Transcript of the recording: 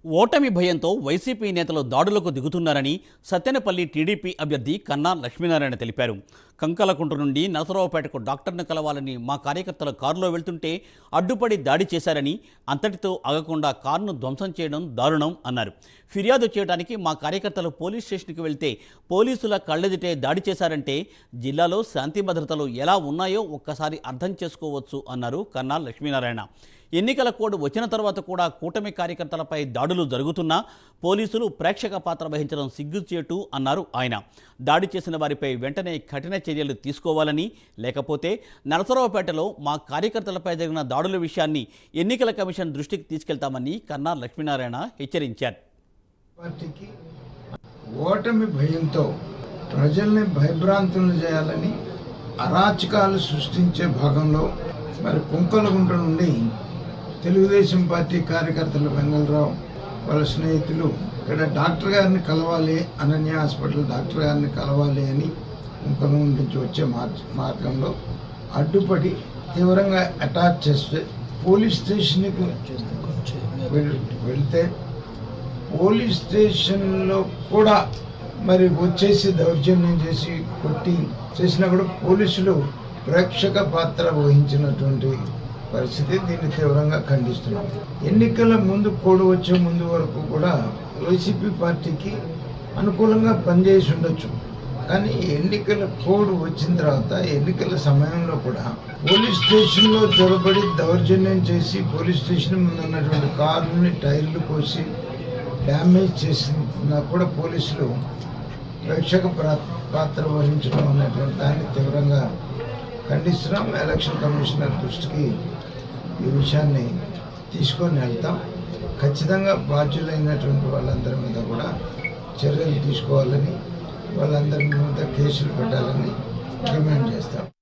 ఓటమి భయంతో వైసీపీ నేతలు దాడులకు దిగుతున్నారని సత్తెనపల్లి టీడీపీ అభ్యర్థి కన్నా లక్ష్మీనారాయణ తెలిపారు. కంకలకుంట నుండి నరసరావుపేటకు డాక్టర్ను కలవాలని మా కార్యకర్తలు కారులో వెళ్తుంటే అడ్డుపడి దాడి చేశారని, అంతటితో ఆగకుండా కారును ధ్వంసం చేయడం దారుణం అన్నారు. ఫిర్యాదు చేయడానికి మా కార్యకర్తలు పోలీస్ స్టేషన్కి వెళ్తే పోలీసుల కళ్ళెదిటే దాడి చేశారంటే జిల్లాలో శాంతి భద్రతలు ఎలా ఉన్నాయో ఒక్కసారి అర్థం చేసుకోవచ్చు అన్నారు కన్నా లక్ష్మీనారాయణ. ఎన్నికల కోడ్ వచ్చిన తర్వాత కూడా కూటమి కార్యకర్తలపై దాడులు జరుగుతున్నా పోలీసులు ప్రేక్షక పాత్ర వహించడం సిగ్గుచేటు అన్నారు ఆయన. దాడి చేసిన వారిపై వెంటనే కఠిన చర్యలు తీసుకోవాలని, లేకపోతే నరసరావుపేటలో మా కార్యకర్తలపై జరిగిన దాడుల విషయాన్ని ఎన్నికల కమిషన్ దృష్టికి తీసుకెళ్తామని కన్నా లక్ష్మీనారాయణ హెచ్చరించారు. పార్టీకి ఓటమి భయంతో ప్రజల్ని భయభ్రాంతులను చేయాలని అరాచకాలు సృష్టించే భాగంలో మరి కుంకలగుంట నుండి తెలుగుదేశం పార్టీ కార్యకర్తలు వెంగళరావు వాళ్ళ స్నేహితులు ఇక్కడ డాక్టర్ గారిని కలవాలి, అనన్య హాస్పిటల్ డాక్టర్ గారిని కలవాలి అని కుంకలగుంట నుంచి వచ్చే మార్గంలో అడ్డుపడి తీవ్రంగా అటాక్ చేస్తే పోలీస్ స్టేషన్కి వెళ్తే పోలీస్ స్టేషన్లో కూడా మరి వచ్చేసి దౌర్జన్యం చేసి కొట్టి చేసినా కూడా పోలీసులు ప్రేక్షక పాత్ర వహించినటువంటి పరిస్థితి. దీన్ని తీవ్రంగా ఖండిస్తున్నాం. ఎన్నికల ముందు కోడ్ వచ్చే ముందు వరకు కూడా వైసీపీ పార్టీకి అనుకూలంగా పనిచేసి ఉండొచ్చు, కానీ ఎన్నికల కోడ్ వచ్చిన తర్వాత ఎన్నికల సమయంలో కూడా పోలీస్ స్టేషన్లో చొరబడి దౌర్జన్యం చేసి పోలీస్ స్టేషన్ ముందు ఉన్నటువంటి కారుని టైర్లు కోసి డ్యామేజ్ చేసినా కూడా పోలీసులు ప్రేక్షక పాత్ర వహించడం అనేటువంటి దాన్ని తీవ్రంగా ఖండిస్తున్నాం. ఎలక్షన్ కమిషనర్ దృష్టికి ఈ విషయాన్ని తీసుకొని వెళ్తాం. ఖచ్చితంగా బాధ్యులైనటువంటి వాళ్ళందరి మీద కూడా చర్యలు తీసుకోవాలని, వాళ్ళందరి మీద కేసులు పెట్టాలని డిమాండ్ చేస్తాం.